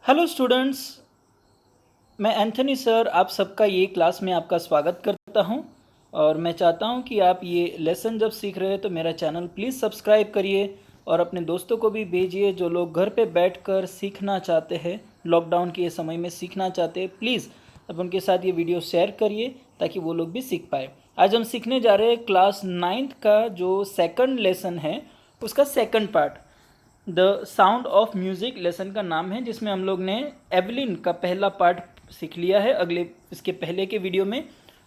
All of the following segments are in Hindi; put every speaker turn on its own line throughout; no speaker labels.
हेलो स्टूडेंट्स, मैं एंथनी सर आप सबका ये क्लास में आपका स्वागत करता हूँ। और मैं चाहता हूँ कि आप ये लेसन जब सीख रहे हैं तो मेरा चैनल प्लीज़ सब्सक्राइब करिए और अपने दोस्तों को भी भेजिए जो लोग घर पे बैठकर सीखना चाहते हैं, लॉकडाउन के समय में सीखना चाहते हैं। प्लीज़ अब उनके साथ ये वीडियो शेयर करिए ताकि वो लोग भी सीख पाए। आज हम सीखने जा रहे हैं क्लास 9th का जो सेकंड लेसन है उसका second part, the sound of music lesson का नाम है, जिसमें हम लोग ने एवलिन का पहला पार्ट सीख लिया है इसके पहले के वीडियो में।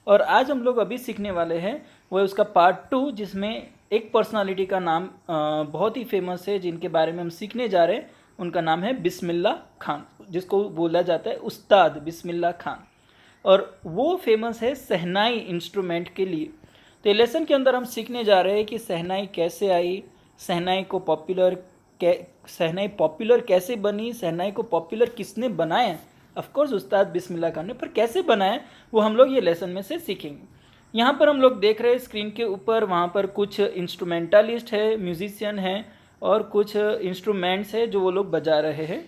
और आज हम लोग अभी सीखने वाले हैं वो है उसका पार्ट 2, जिसमें एक पर्सनालिटी का नाम बहुत ही फेमस है जिनके बारे में हम सीखने जा रहे हैं। उनका नाम है बिस्मिल्लाह खान, जिसको बोला जाता है उस्ताद बिस्मिल्लाह खान। और वो फेमस है शहनाई इंस्ट्रूमेंट के लिए। तो लेसन के अंदर हम सीखने जा रहे हैं कि शहनाई कैसे आई, शहनाई पॉपुलर कैसे बनी, शहनाई को पॉपुलर किसने बनाया। ऑफ कोर्स उस्ताद बिस्मिल्लाह खान ने, पर कैसे बनाया वो हम लोग ये लेसन में से सीखेंगे। यहाँ पर हम लोग देख रहे हैं स्क्रीन के ऊपर, वहाँ पर कुछ इंस्ट्रूमेंटलिस्ट है, म्यूजिशियन है और कुछ इंस्ट्रूमेंट्स है जो वो लोग बजा रहे हैं।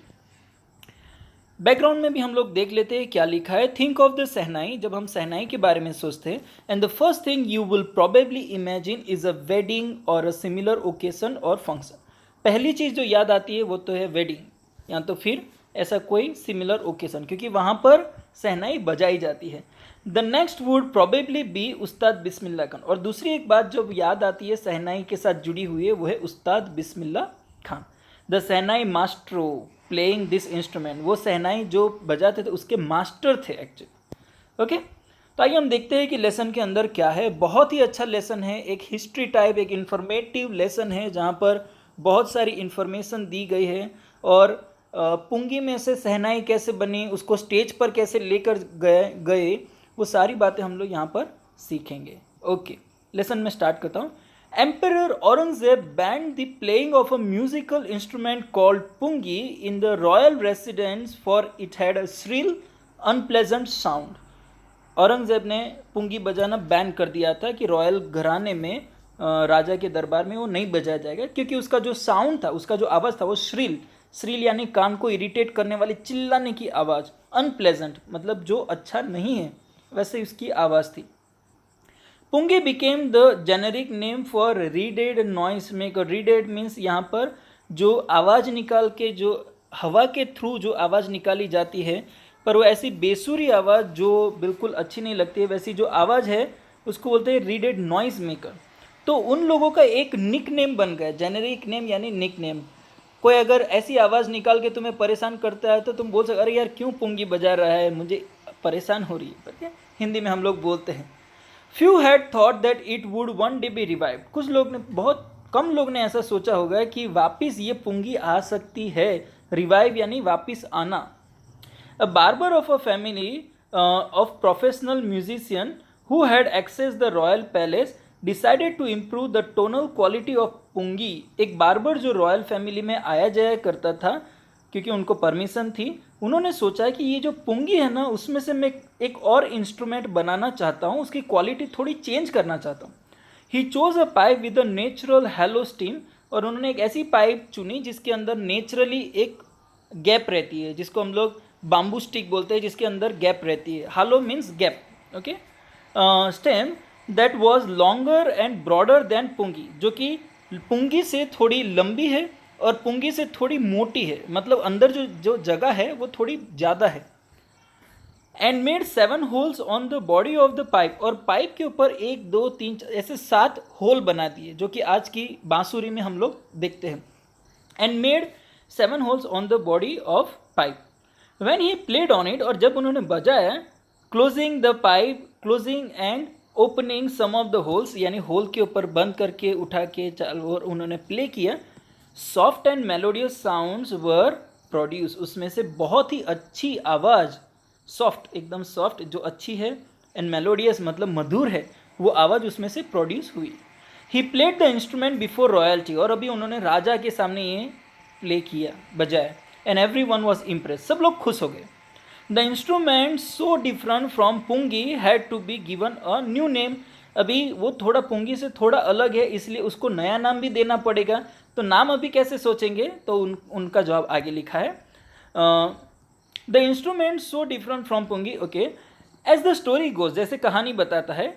बैकग्राउंड में भी हम लोग देख लेते हैं क्या लिखा है। थिंक ऑफ द शहनाई, जब हम शहनाई के बारे में सोचते हैं, and the first thing you will probably imagine is a wedding और अ सिमिलर ओकेशन और फंक्शन। पहली चीज़ जो याद आती है वो तो है वेडिंग या तो फिर ऐसा कोई सिमिलर ओकेशन, क्योंकि वहाँ पर शहनाई बजाई जाती है। The next would probably be उस्ताद बिस्मिल्लाह खान। और दूसरी एक बात जो याद आती है शहनाई के साथ जुड़ी हुई है वो है Ustad Bismillah Khan. The shehnai maestro playing this instrument, वो शहनाई जो बजाते थे उसके मास्टर थे एक्चुअली। ओके, तो आइए हम देखते हैं कि लेसन के अंदर क्या है। बहुत ही अच्छा लेसन है, एक हिस्ट्री टाइप, एक इंफॉर्मेटिव लेसन है जहाँ पर बहुत सारी इन्फॉर्मेशन दी गई है। और पुंगी में से शहनाई कैसे बनी, उसको स्टेज पर कैसे लेकर गए वो सारी बातें हम लोग यहाँ पर सीखेंगे। ओके, लेसन में स्टार्ट करता हूँ। Emperor Aurangzeb banned the playing of a musical instrument called pungi in the royal residence for it had a shrill, unpleasant sound. Aurangzeb ने पुंगी बजाना बैन कर दिया था कि रॉयल घराने में, राजा के दरबार में वो नहीं बजाया जाएगा, क्योंकि उसका जो साउंड था, उसका जो आवाज़ था वो श्रील यानी कान को इरिटेट करने वाली चिल्लाने की आवाज़, अनप्लेजेंट मतलब जो अच्छा नहीं है वैसे उसकी आवाज़ थी। Pungi became the generic name for reeded noise maker. Reeded means यहाँ पर जो आवाज़ निकाल के, जो हवा के थ्रू जो आवाज़ निकाली जाती है, पर वो ऐसी बेसुरी आवाज़ जो बिल्कुल अच्छी नहीं लगती है, वैसी जो आवाज़ है उसको बोलते हैं रीडेड नॉइस मेकर। तो उन लोगों का एक निक नेम बन गया, जेनेरिक नेम यानी निक नेम। कोई अगर ऐसी आवाज़ निकाल के तुम्हें परेशान करता है तो तुम बोल सकते अरे यार क्यों पुंगी बजा रहा है, मुझे परेशान हो रही है, पर हिंदी में हम लोग बोलते हैं। Few had thought that it would one day B revived. कुछ लोग ने, बहुत कम लोग ने ऐसा सोचा होगा कि वापस ये पुंगी आ सकती है। रिवाइव यानी वापस आना। A barber of a family of professional musician who had access the royal palace decided to improve the tonal quality of pungi. एक बार्बर जो रॉयल फैमिली में आया जाया करता था, क्योंकि उनको परमिशन थी, उन्होंने सोचा कि ये जो पुंगी है ना, उसमें से मैं एक और इंस्ट्रूमेंट बनाना चाहता हूँ, उसकी क्वालिटी थोड़ी चेंज करना चाहता हूँ। He chose a pipe with a natural hello steam. और उन्होंने एक ऐसी पाइप चुनी जिसके अंदर नेचुरली एक गैप रहती है, जिसको हम लोग बाम्बू स्टिक बोलते हैं, जिसके अंदर गैप रहती है। Hollow means gap. Okay, stem that was longer and broader than pungi, जो कि पुंगी से थोड़ी लंबी है और पुंगी से थोड़ी मोटी है, मतलब अंदर जो जगह है वो थोड़ी ज़्यादा है। And made 7 holes on the body of the pipe. और पाइप के ऊपर 1 2 3 ऐसे 7 होल बना दिए, जो कि आज की बांसुरी में हम लोग देखते हैं। And made 7 holes on the body of pipe when he played on it. और जब उन्होंने बजाया, closing the pipe, closing and opening some of the holes, यानी होल के ऊपर बंद करके उठा के चालू, और उन्होंने प्ले किया। Soft and melodious sounds were produce. उसमें से बहुत ही अच्छी आवाज़, सॉफ्ट एकदम सॉफ्ट जो अच्छी है, एंड मेलोडियस मतलब मधुर है, वो आवाज़ उसमें से प्रोड्यूस हुई। He played the instrument before royalty. और अभी उन्होंने राजा के सामने ये प्ले किया, बजाया। And everyone was impress, सब लोग खुश हो गए। The instrument so different from pungi had to be given a new name. अभी वो थोड़ा पुंगी से थोड़ा अलग है, इसलिए उसको नया नाम भी देना पड़ेगा। तो नाम अभी कैसे सोचेंगे, तो उनका जवाब आगे लिखा है। The instrument so different from pungi, okay, as the story goes, जैसे कहानी बताता है,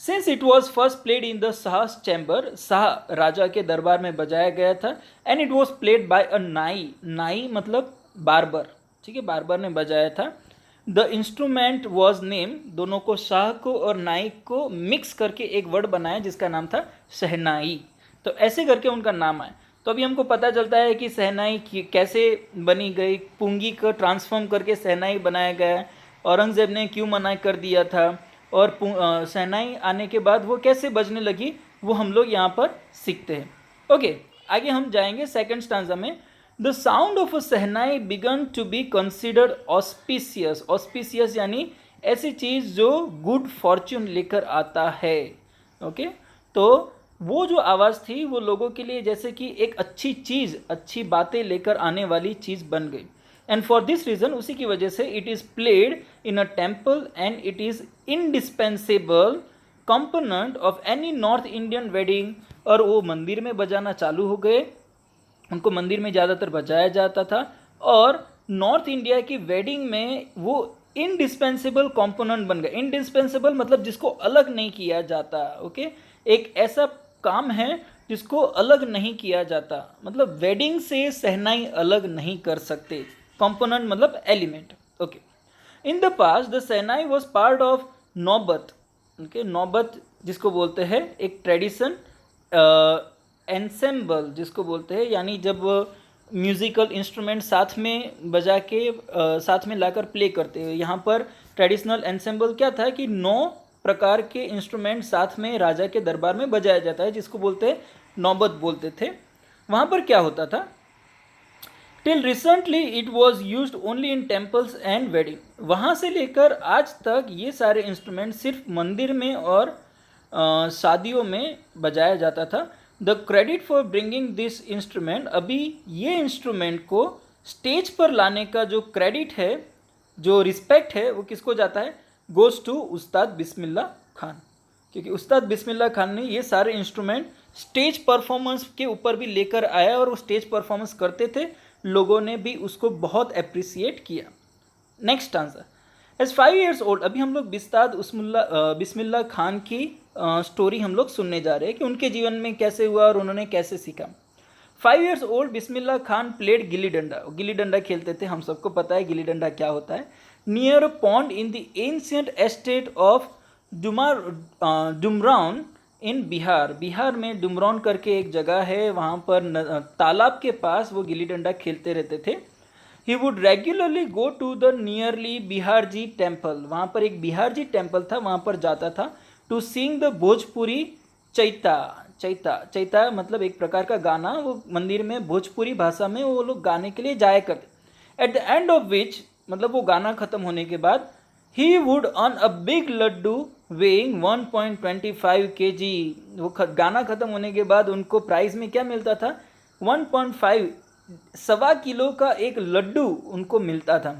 since it was first played in the Shah's chamber, शाह राजा के दरबार में बजाया गया था, and it was played by a nai, नाई मतलब बार्बर, ठीक है, बार्बर ने बजाया था। द इंस्ट्रूमेंट वॉज नेम, दोनों को, शाह को और नाई को मिक्स करके एक वर्ड बनाया जिसका नाम था शहनाई, तो ऐसे करके उनका नाम आया। तो अभी हमको पता चलता है कि शहनाई कैसे बनी गई, पुंगी को ट्रांसफॉर्म करके शहनाई बनाया गया, औरंगज़ेब ने क्यों मना कर दिया था, और शहनाई आने के बाद वो कैसे बजने लगी, वो हम लोग यहाँ पर सीखते हैं। ओके, आगे हम जाएंगे सेकंड स्टांजा में। The sound of a shehnai began to be considered auspicious, auspicious यानी ऐसी चीज़ जो गुड फॉर्च्यून लेकर आता है। ओके, तो वो जो आवाज़ थी वो लोगों के लिए जैसे कि एक अच्छी चीज़, अच्छी बातें लेकर आने वाली चीज़ बन गई। एंड फॉर दिस रीज़न, उसी की वजह से, it is played in a temple and it is indispensable component of any north Indian wedding, और वो मंदिर में बजाना चालू हो गए, उनको मंदिर में ज़्यादातर बजाया जाता था, और नॉर्थ इंडिया की वेडिंग में वो इंडिस्पेंसेबल कंपोनेंट बन गए। इंडिस्पेंसेबल मतलब जिसको अलग नहीं किया जाता, ओके, एक ऐसा काम है जिसको अलग नहीं किया जाता, मतलब वेडिंग से शहनाई अलग नहीं कर सकते। कंपोनेंट मतलब element, okay. In the past the shehnai was part of नौबत, ओके, नौबत जिसको बोलते हैं एक ट्रेडिशन, एंसेम्बल जिसको बोलते हैं, यानी जब म्यूज़िकल इंस्ट्रूमेंट साथ में बजा के साथ में लाकर प्ले करते हैं। यहाँ पर ट्रेडिशनल एंसेम्बल क्या था कि 9 प्रकार के इंस्ट्रूमेंट साथ में राजा के दरबार में बजाया जाता है, जिसको बोलते हैं नौबत बोलते थे। वहाँ पर क्या होता था, till recently it was use only in temples and wedding, वहाँ से लेकर आज तक ये सारे इंस्ट्रूमेंट सिर्फ मंदिर में और शादियों में बजाया जाता था। The credit for bringing this instrument, अभी ये इंस्ट्रूमेंट को स्टेज पर लाने का जो क्रेडिट है, जो रिस्पेक्ट है, वो किसको जाता है, गोज़ टू उस्ताद बिस्मिल्लाह खान, क्योंकि उस्ताद बिस्मिल्लाह खान ने ये सारे इंस्ट्रूमेंट स्टेज परफॉर्मेंस के ऊपर भी लेकर आया, और वो स्टेज परफॉर्मेंस करते थे, लोगों ने भी उसको बहुत अप्रिसिएट किया। Next answer, age 5 years old, अभी हम लोग बिस्मिल्लाह खान की स्टोरी हम लोग सुनने जा रहे हैं कि उनके जीवन में कैसे हुआ और उन्होंने कैसे सीखा। 5 years old Bismillah Khan played gilli danda, gilli danda खेलते थे, हम सबको पता है गिल्ली डंडा क्या होता है, near pond in the ancient estate of Dumraon in Bihar, Bihar में डुमरान करके एक जगह है, वहाँ पर तालाब के पास वो गिल्ली डंडा खेलते रहते थे। He would regularly go to the nearly Bihar ji temple, वहाँ पर एक बिहार जी टेम्पल था, वहाँ पर जाता था, to sing the Bhojpuri chaita, chaita, chaita मतलब एक प्रकार का गाना, वो मंदिर में भोजपुरी भाषा में वो लोग गाने के लिए जाया करते। At the end of which, मतलब वो गाना खत्म होने के बाद, he would earn a big laddu weighing 1.25 kg, वो गाना खत्म होने के बाद उनको प्राइज में क्या मिलता था, 1.5, 1.25 किलो का एक लड्डू उनको मिलता था।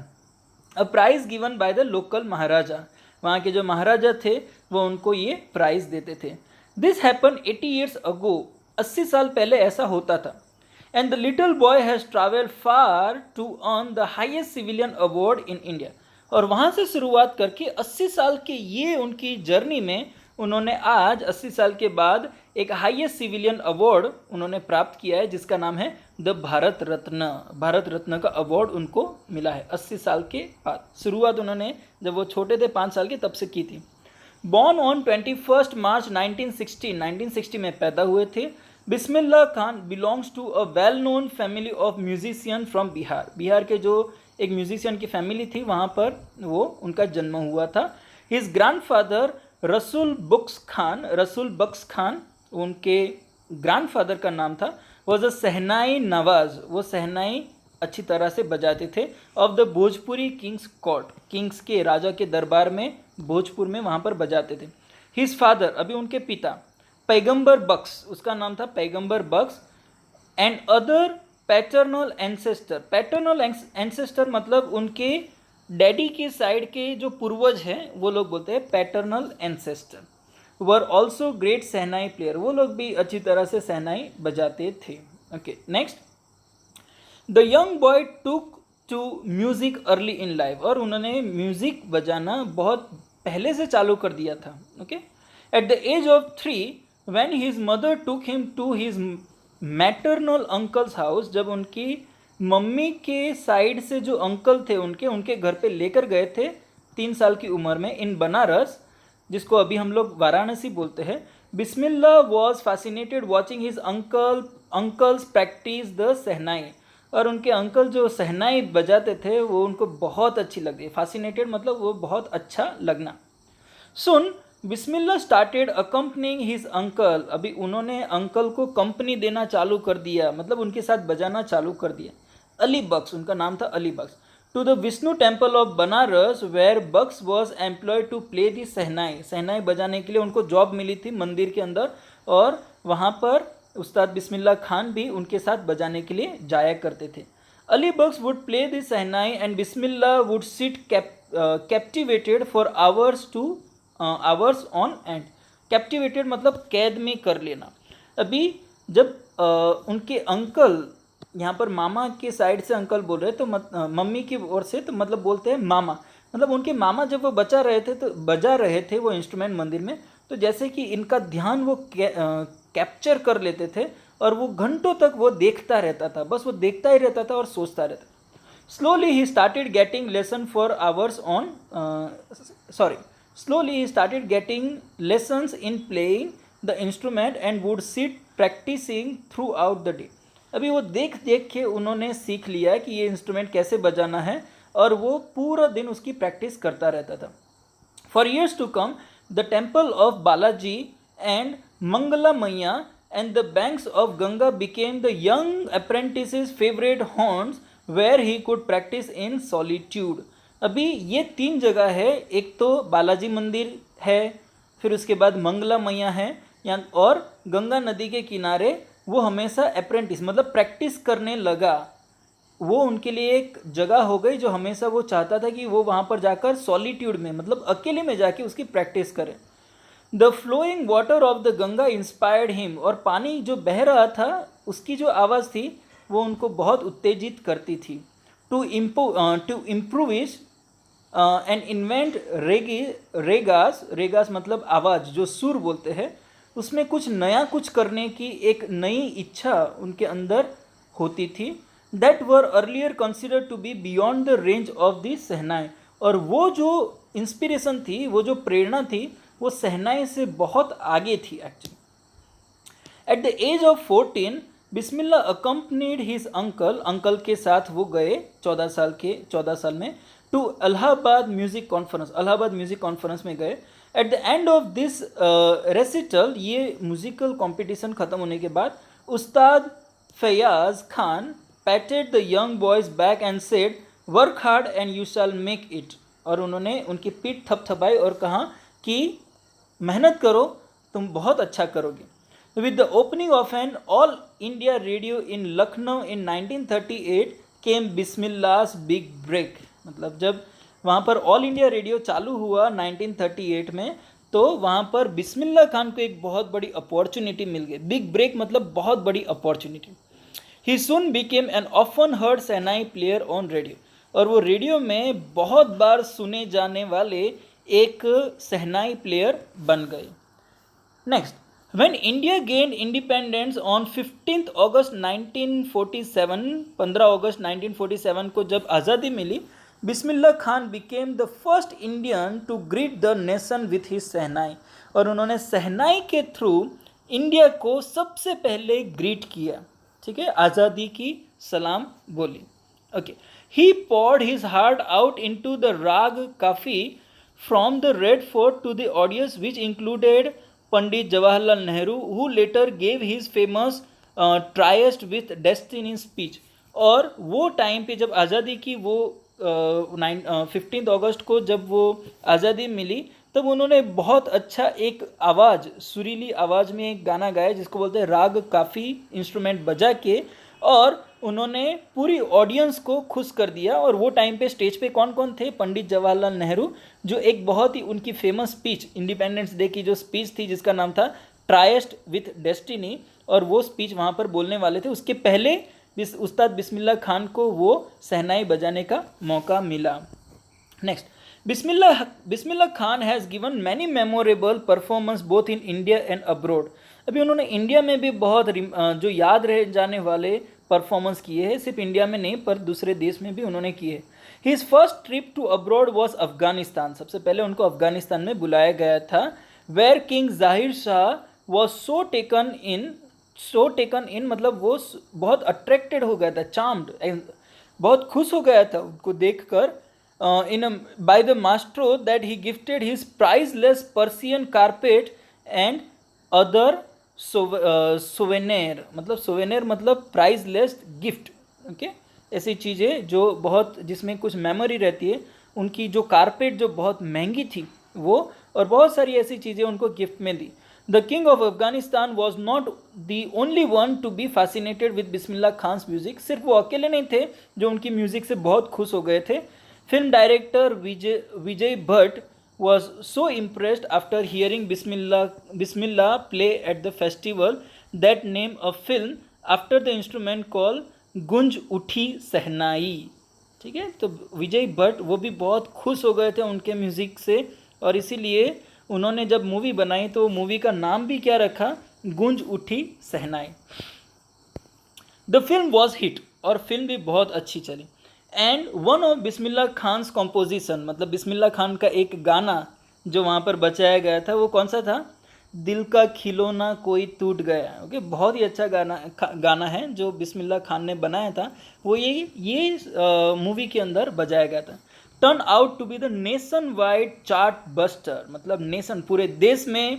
A prize given by the local maharaja, वहाँ के जो महाराजा थे वो उनको ये प्राइज देते थे। दिस हैपन 80 years अगो, 80 साल पहले ऐसा होता था। And the little boy has travel far to earn the highest civilian award in India, और वहाँ से शुरुआत करके 80 साल के ये उनकी जर्नी में उन्होंने आज 80 साल के बाद एक हाईएस्ट सिविलियन अवार्ड उन्होंने प्राप्त किया है, जिसका नाम है द भारत रत्न। भारत रत्न का अवार्ड उनको मिला है 80 साल के बाद। शुरुआत उन्होंने जब वो छोटे थे 5 साल के तब से की थी। बॉर्न ऑन 21 मार्च 1960 में पैदा हुए थे। Bismillah Khan belongs to a well known family of musician from Bihar, Bihar के जो एक म्यूजिशियन की फैमिली थी वहाँ पर वो उनका जन्म हुआ था। हिज ग्रैंडफादर रसूल बख्श खान उनके ग्रैंडफादर का नाम था, वॉज अ शहनाई नवाज, वो शहनाई अच्छी तरह से बजाते थे, of the Bhojpuri Kings court, Kings के राजा के दरबार में भोजपुर में वहाँ पर बजाते थे। हिज फादर, अभी उनके पिता, पैगंबर बख्श, उसका नाम था पैगंबर बख्श, एंड अदर पैटर्नल एंसेस्टर मतलब उनके डैडी के साइड के जो पूर्वज हैं वो लोग बोलते हैं paternal ancestor, were also great shehnai player, वो लोग भी अच्छी तरह से शहनाई बजाते थे। Okay, next, the young boy took to music early in life, और उन्होंने म्यूज़िक बजाना बहुत पहले से चालू कर दिया था. Okay. At the age of 3 when his mother took him to his maternal uncles house, जब उनकी मम्मी के साइड से जो अंकल थे उनके घर पे लेकर गए थे 3 साल की उम्र में, इन बनारस, जिसको अभी हम लोग वाराणसी बोलते हैं. Bismillah was fascinated watching his uncles practise the shehnai, और उनके अंकल जो सहनाई बजाते थे वो उनको बहुत अच्छी लगती है. फैसिनेटेड मतलब वो बहुत अच्छा लगना. सुन बिस्मिल्लाह स्टार्टेड अकम्पनिंग हिज अंकल, अभी उन्होंने अंकल को कंपनी देना चालू कर दिया, मतलब उनके साथ बजाना चालू कर दिया. अली बख्श, उनका नाम था Ali Bakhsh. To the Vishnu temple of Banaras where Bakhsh was employed to play the shehnai, shehnai बजाने के लिए उनको जॉब मिली थी मंदिर के अंदर, और वहाँ पर उस्ताद बिस्मिल्लाह खान भी उनके साथ बजाने के लिए जाया करते थे. Ali Bakhsh would play the shehnai and Bismillah would sit captivated for hours on end. Captivated मतलब कैद में कर लेना. अभी जब उनके अंकल, यहाँ पर मामा के साइड से अंकल बोल रहे, तो मम्मी की ओर से तो मतलब बोलते हैं मामा, मतलब उनके मामा जब वो बजा रहे थे वो इंस्ट्रूमेंट मंदिर में, तो जैसे कि इनका ध्यान वो कैप्चर कर लेते थे, और वो घंटों तक वो देखता रहता था, बस वो देखता ही रहता था और सोचता रहता था. Slowly he started getting lessons in playing the instrument and would sit practising throughout the day. अभी वो देख देख के उन्होंने सीख लिया कि ये इंस्ट्रूमेंट कैसे बजाना है, और वो पूरा दिन उसकी प्रैक्टिस करता रहता था. For years to come the temple of Balaji and Mangala Maiya and the banks of Ganga became the young apprentice's favourite haunts where he could practise in solitude. अभी ये 3 जगह है, एक तो बालाजी मंदिर है, फिर उसके बाद मंगला मैया है, और गंगा नदी के किनारे वो हमेशा अप्रेंटिस मतलब प्रैक्टिस करने लगा. वो उनके लिए एक जगह हो गई जो हमेशा वो चाहता था कि वो वहाँ पर जाकर सॉलिट्यूड में मतलब अकेले में जाके उसकी प्रैक्टिस करे. The flowing water of the Ganga inspired him, और पानी जो बह रहा था उसकी जो आवाज़ थी वो उनको बहुत उत्तेजित करती थी. टू इम्प्रूविज एंड इन्वेंट रेगास मतलब आवाज़, जो सुर बोलते हैं, उसमें कुछ नया कुछ करने की एक नई इच्छा उनके अंदर होती थी. That were earlier considered to be beyond the range of the shehnai, और वो जो इंस्पिरेशन थी, वो जो प्रेरणा थी, वो सहनाई से बहुत आगे थी actually. At the age of 14 Bismillah accompanied his uncle के साथ वो गए 14 साल में टू इलाहाबाद म्यूज़िक कॉन्फ्रेंस में गए. Eight the end of this recital, ये म्यूज़िकल कॉम्पिटिशन ख़त्म होने के बाद, उस्ताद Faiyaz Khan पैटेड the young boys back and said work hard and you shall make it, और उन्होंने उनकी पीठ थपथपाई और कहा कि मेहनत करो, तुम बहुत अच्छा करोगे. With the opening of an All India Radio in Lucknow in 1938 came Bismillah's big break. मतलब जब वहाँ पर ऑल इंडिया रेडियो चालू हुआ 1938 में, तो वहाँ पर बिस्मिल्लाह खान को एक बहुत बड़ी अपॉर्चुनिटी मिल गई. बिग ब्रेक मतलब बहुत बड़ी opportunity. He soon became an often heard shehnai player on radio, और वो रेडियो में बहुत बार सुने जाने वाले एक सहनाई प्लेयर बन गए. Next, when India gained independence on 15 अगस्त 1947, 15 अगस्त 1947 को जब आज़ादी मिली, Bismillah Khan became the first Indian to greet the nation with his shehnai, और उन्होंने सहनाई के थ्रू इंडिया को सबसे पहले ग्रीट किया. ठीक है, आज़ादी की सलाम बोली. Okay. He poured his heart out into the rag kafi from the Red Fort to the audience, which included Pandit Jawaharlal Nehru, who later gave his famous Triest with Destiny speech. और वो टाइम पे जब आज़ादी की वो 15 अगस्त को जब वो आज़ादी मिली, तब उन्होंने बहुत अच्छा एक आवाज़, सुरीली आवाज़ में एक गाना गाया जिसको बोलते हैं राग काफ़ी, इंस्ट्रूमेंट बजा के, और उन्होंने पूरी ऑडियंस को खुश कर दिया. और वो टाइम पे स्टेज पे कौन कौन थे? पंडित जवाहरलाल नेहरू, जो एक बहुत ही उनकी फेमस स्पीच, इंडिपेंडेंस डे की जो स्पीच थी जिसका नाम था ट्राइस्ट विथ डेस्टिनी, और वो स्पीच वहाँ पर बोलने वाले थे. उसके पहले उस्ताद बिस्मिल्लाह खान को वो शहनाई बजाने का मौका मिला। Next, Bismillah Khan has given many memorable performance both in India and abroad. अभी उन्होंने इंडिया में भी बहुत जो याद रह जाने वाले परफॉर्मेंस किए हैं, सिर्फ इंडिया में नहीं पर दूसरे देश में भी उन्होंने किए। His first trip to abroad was Afghanistan. सबसे पहले उनको अफगानिस्तान में बुलाया गया था, वेयर किंग जाहिर Shah was so taken in मतलब वो बहुत अट्रैक्टेड हो गया था, चार्म्ड, बहुत खुश हो गया था उनको देखकर, by the maestro that he gifted his priceless Persian carpet and other souvenir, मतलब souvenir मतलब priceless gift, ओके ऐसी चीज़ें जो बहुत जिसमें कुछ मेमोरी रहती है, उनकी जो कारपेट जो बहुत महंगी थी वो, और बहुत सारी ऐसी चीज़ें उनको गिफ्ट में दी। The king of Afghanistan was not the only one to be fascinated with Bismillah Khan's music. सिर्फ वो अकेले नहीं थे जो उनकी म्यूज़िक से बहुत खुश हो गए थे। Film director Vijay Bhatt was so impressed after hearing Bismillah play at the festival that named a film after the instrument called गुंज उठी सहनाई। ठीक है, तो विजय भट्ट वो भी बहुत खुश हो गए थे उनके म्यूज़िक से, और इसीलिए उन्होंने जब मूवी बनाई तो मूवी का नाम भी क्या रखा, Goonj Uthi Shehnai. The film was hit, और फिल्म भी बहुत अच्छी चली। And one of Bismillah Khan's composition, मतलब बिस्मिल्लाह खान का एक गाना जो वहाँ पर बचाया गया था वो कौन सा था, दिल का खिलौना कोई टूट गया। ओके, बहुत ही अच्छा गाना है जो बिस्मिल्लाह खान ने बनाया था, वो ये मूवी के अंदर बजाया गया था। Turn out to be the nation wide chart buster, मतलब नेशन पूरे देश में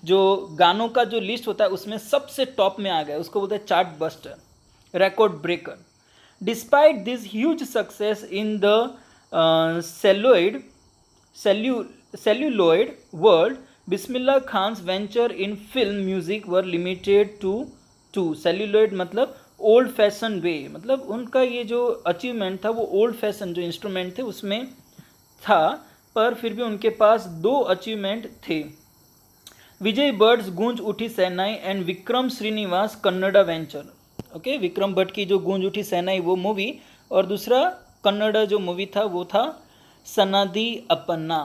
जो गानों का जो लिस्ट होता है उसमें सबसे टॉप में आ गया, उसको बोलते हैं chart buster, record breaker. Despite this huge success in the celluloid world, Bismillah Khan's venture in film music were limited to celluloid मतलब ओल्ड फैशन वे, मतलब उनका ये जो अचीवमेंट था वो ओल्ड फैशन जो इंस्ट्रूमेंट थे उसमें था, पर फिर भी उनके पास 2 अचीवमेंट थे, विजय Bhatt Goonj Uthi Shehnai and Vikram Srinivas Kannada venture. Okay, Vikram Bhatt की जो गूंज उठी सहनाई वो मूवी, और दूसरा कन्नड़ा जो मूवी था वो था सनादी अपना।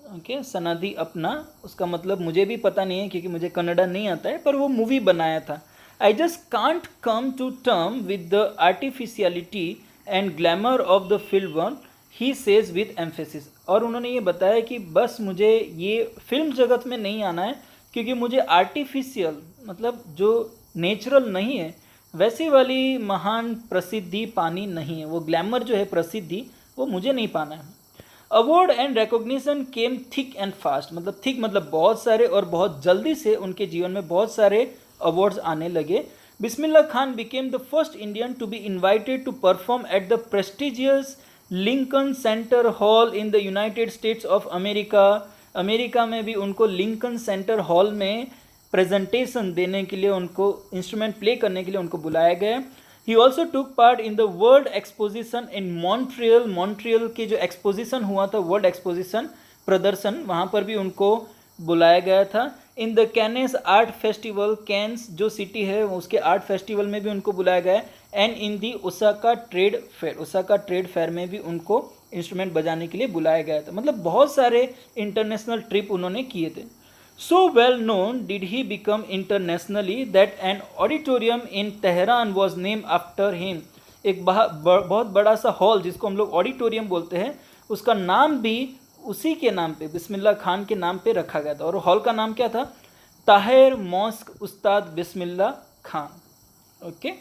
ओके, सनादी अपना, उसका मतलब मुझे भी पता नहीं है क्योंकि मुझे कन्नड़ा नहीं आता है, पर वो मूवी बनाया था। I just can't come to term with the artificiality and glamour of the film, he says with emphasis. और उन्होंने ये बताया कि बस मुझे ये फिल्म जगत में नहीं आना है क्योंकि मुझे आर्टिफिशियल मतलब जो नेचुरल नहीं है वैसी वाली महान प्रसिद्धि पानी नहीं है, वो ग्लैमर जो है प्रसिद्धि वो मुझे नहीं पाना है। Award and recognition came thick and fast, मतलब थिक मतलब बहुत सारे, और बहुत जल्दी से उनके जीवन में बहुत सारे अवार्ड्स आने लगे। Bismillah Khan became the first Indian to be invited to perform at the prestigious Lincoln Center hall in the United States of America. America में भी उनको लिंकन सेंटर हॉल में प्रेजेंटेशन देने के लिए, उनको इंस्ट्रूमेंट प्ले करने के लिए उनको बुलाया गया। He also took part in the world exposition in Montreal. Montreal की जो एक्सपोजिशन हुआ था, वर्ल्ड एक्सपोजिशन प्रदर्शन, वहाँ पर भी उनको बुलाया गया था। In the Cannes art festival, Cannes जो सिटी है उसके आर्ट फेस्टिवल में भी उनको बुलाया गया। And in the Osaka trade fair, Osaka trade fair में भी उनको इंस्ट्रूमेंट बजाने के लिए बुलाया गया था। मतलब बहुत सारे इंटरनेशनल ट्रिप उन्होंने किए थे। So well known did he become internationally that an auditorium in Tehran was named after him. एक बहुत बड़ा सा हॉल जिसको हम लोग ऑडिटोरियम बोलते हैं, उसका नाम भी उसी के नाम पे, बिस्मिल्लाह खान के नाम पे रखा गया था। और हॉल का नाम क्या था, Tahir mosque Ustad Bismillah Khan. Okay,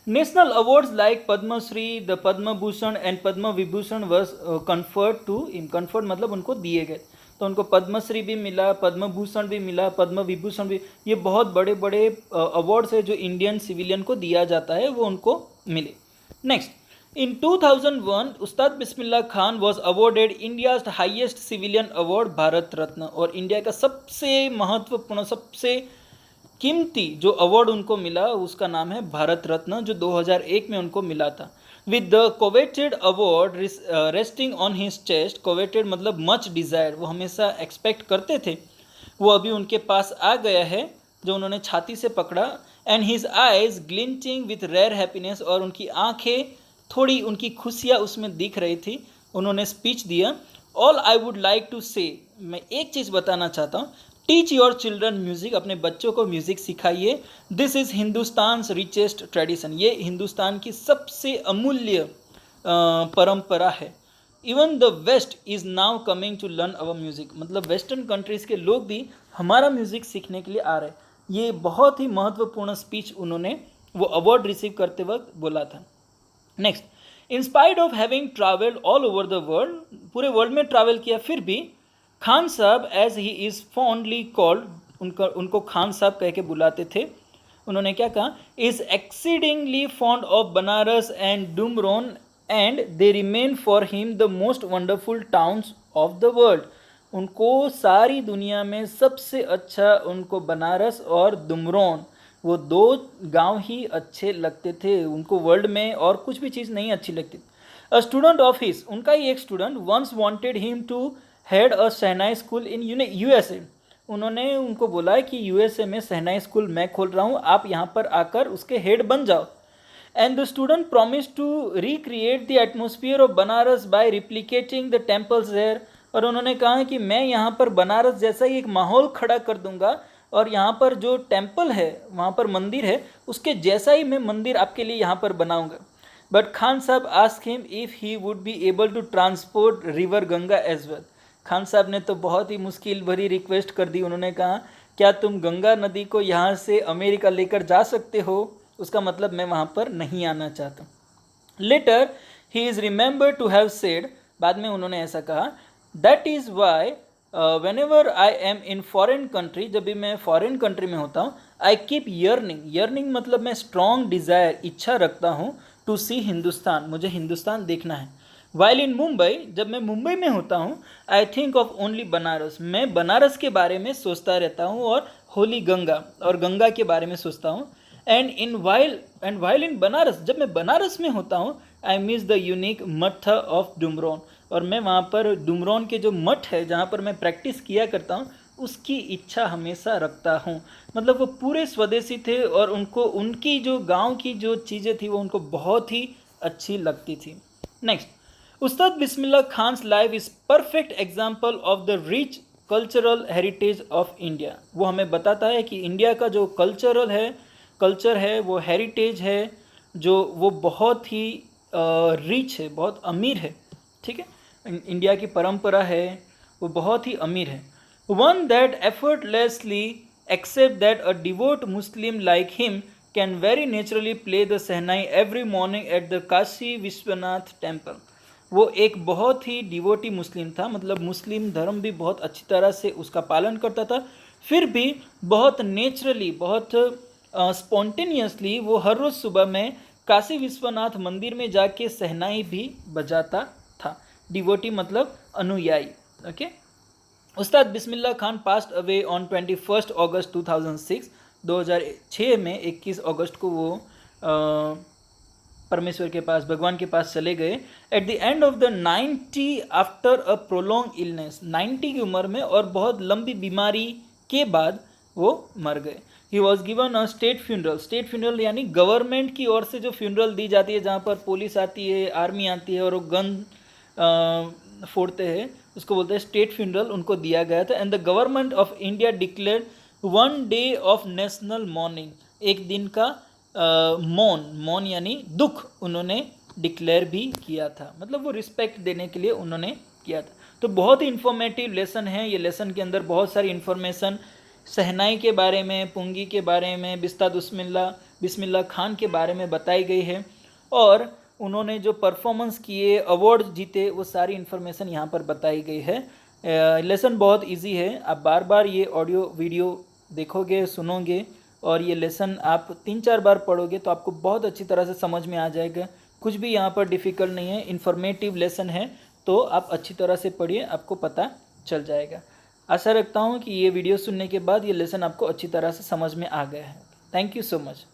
national awards like Padmashri, the Padma Bhushan and Padma Vibhushan was conferred to him. Conferred मतलब उनको दिए गए, तो उनको पद्मश्री भी मिला, पद्म भूषण भी मिला, पद्म विभूषण भी। ये बहुत बड़े बड़े अवार्ड्स है जो इंडियन सिविलियन को दिया जाता है, वो उनको मिले। Next, in 2001 Ustad Bismillah Khan was awarded India's highest civilian award Bharat Ratna. और इंडिया का सबसे महत्वपूर्ण सबसे कीमती जो अवार्ड उनको मिला उसका नाम है भारत रत्न, जो 2001 में उनको मिला था। With the coveted award resting on his chest, coveted मतलब मच डिज़ायर्ड, वो हमेशा एक्सपेक्ट करते थे, वो अभी उनके पास आ गया है जो उन्होंने छाती से पकड़ा। And his eyes glinting with rare happiness, और उनकी आंखें थोड़ी उनकी खुशियाँ उसमें दिख रही थी। उन्होंने स्पीच दिया, all I would like to say, मैं एक चीज़ बताना चाहता हूँ, टीच योर चिल्ड्रन म्यूज़िक, अपने बच्चों को म्यूज़िक सिखाइए। This is Hindustan richest tradition, ये हिंदुस्तान की सबसे अमूल्य परंपरा है। Even the west is now coming to learn our music, मतलब वेस्टर्न कंट्रीज़ के लोग भी हमारा म्यूज़िक सीखने के लिए आ रहे हैं। ये बहुत ही महत्वपूर्ण स्पीच उन्होंने वो अवार्ड रिसीव करते वक्त बोला था। Next, in spite of having travelled all over the world, पूरे वर्ल्ड में ट्रैवल किया, फिर भी Khan Sahab as he is fondly called, उनको खान साहब कह के बुलाते थे। उन्होंने क्या कहा, is exceedingly fond of Banaras and Dumraon and they remain for him the most wonderful towns of the world. उनको सारी दुनिया में सबसे अच्छा उनको बनारस और डुमरोन, वो दो गांव ही अच्छे लगते थे, उनको वर्ल्ड में और कुछ भी चीज़ नहीं अच्छी लगती। अ स्टूडेंट ऑफ हिस, उनका ही एक student, once wanted him to head a shehnai school in USA, उन्होंने उनको बोला कि यूएसए में शहनाई स्कूल मैं खोल रहा हूँ, आप यहाँ पर आकर उसके हेड बन जाओ। And the student promise to recreate the atmosphere of Banaras by replicating the temples there, और उन्होंने कहा कि मैं यहाँ पर बनारस जैसा ही एक माहौल खड़ा कर दूंगा, और यहाँ पर जो टेम्पल है, वहाँ पर मंदिर है, उसके जैसा ही मैं मंदिर आपके लिए यहाँ पर बनाऊंगा। But Khan Sahab ask him if he would be able to transport river Ganga as well. Khan Sahab ने तो बहुत ही मुश्किल भरी रिक्वेस्ट कर दी। उन्होंने कहा, क्या तुम गंगा नदी को यहाँ से अमेरिका लेकर जा सकते हो? उसका मतलब मैं वहाँ पर नहीं आना चाहता। Later he is remember to have said, बाद में उन्होंने ऐसा कहा, that is why whenever I am in foreign country, जब भी मैं फॉरेन कंट्री में होता हूँ, आई कीप यर्निंग, यर्निंग मतलब मैं स्ट्रॉन्ग डिज़ायर, इच्छा रखता हूँ, टू सी हिंदुस्तान, मुझे हिंदुस्तान देखना है। वाइल इन मुंबई, जब मैं मुंबई में होता हूँ, I think of only Banaras, मैं बनारस के बारे में सोचता रहता हूँ, और होली गंगा, और गंगा के बारे में सोचता हूँ। एंड वाइल इन बनारस, जब मैं बनारस में होता हूँ, आई मिस द यूनिक मठ ऑफ डुमरोन, और मैं वहाँ पर डुमरोन के जो मठ है जहाँ पर मैं प्रैक्टिस किया करता हूँ, उसकी इच्छा हमेशा रखता हूँ। मतलब वो पूरे स्वदेशी थे, और उनको उनकी जो गांव की जो चीज़ें थी वो उनको बहुत ही अच्छी लगती थी। Next, Ustad Bismillah Khan's life is perfect example of the rich cultural heritage of India. वो हमें बताता है कि इंडिया का जो कल्चर है, वो हेरिटेज है, जो वो बहुत ही रिच है, बहुत अमीर है। ठीक है, इंडिया की परंपरा है, वो बहुत ही अमीर है। One that effortlessly accept that a devout Muslim like him can very naturally play the shehnai every morning at the Kashi Vishwanath temple. वो एक बहुत ही डिवोटी मुस्लिम था, मतलब मुस्लिम धर्म भी बहुत अच्छी तरह से उसका पालन करता था, फिर भी बहुत नेचुरली, बहुत स्पॉन्टेनियसली वो हर रोज़ सुबह में काशी विश्वनाथ मंदिर में जाके सहनाई भी बजाता था। डिवोटी मतलब अनुयायी। Okay, Ustad Bismillah Khan passed away on 21 अगस्त 2006, 2006 में 21 अगस्त को वो परमेश्वर के पास, भगवान के पास चले गए। Eight the end of the 90 after a prolong illness, 90 की उम्र में और बहुत लंबी बीमारी के बाद वो मर गए। He was given a state funeral, state funeral यानी गवर्नमेंट की ओर से जो फ्यूनरल दी जाती है, जहाँ पर पुलिस आती है, आर्मी आती है और वो गन फोड़ते हैं, उसको बोलते हैं स्टेट फ्यूनरल, उनको दिया गया था। And the government of India declare 1 day of national morning, एक दिन का मौन यानी दुख उन्होंने डिक्लेयर भी किया था, मतलब वो रिस्पेक्ट देने के लिए उन्होंने किया था। तो बहुत ही इन्फॉर्मेटिव लेसन है ये। लेसन के अंदर बहुत सारी इन्फॉर्मेशन सहनाई के बारे में, पुंगी के बारे में, उस्ताद बिस्मिल्लाह खान के बारे में बताई गई है, और उन्होंने जो परफॉर्मेंस किए, अवार्ड जीते, वो सारी इन्फॉर्मेशन यहाँ पर बताई गई है। लेसन बहुत इजी है, आप बार बार ये ऑडियो वीडियो देखोगे, सुनोगे, और ये लेसन आप 3-4 बार पढ़ोगे तो आपको बहुत अच्छी तरह से समझ में आ जाएगा। कुछ भी यहाँ पर डिफ़िकल्ट नहीं है, इन्फॉर्मेटिव लेसन है, तो आप अच्छी तरह से पढ़िए, आपको पता चल जाएगा। आशा रखता हूँ कि ये वीडियो सुनने के बाद ये लेसन आपको अच्छी तरह से समझ में आ गया है। Thank you so much.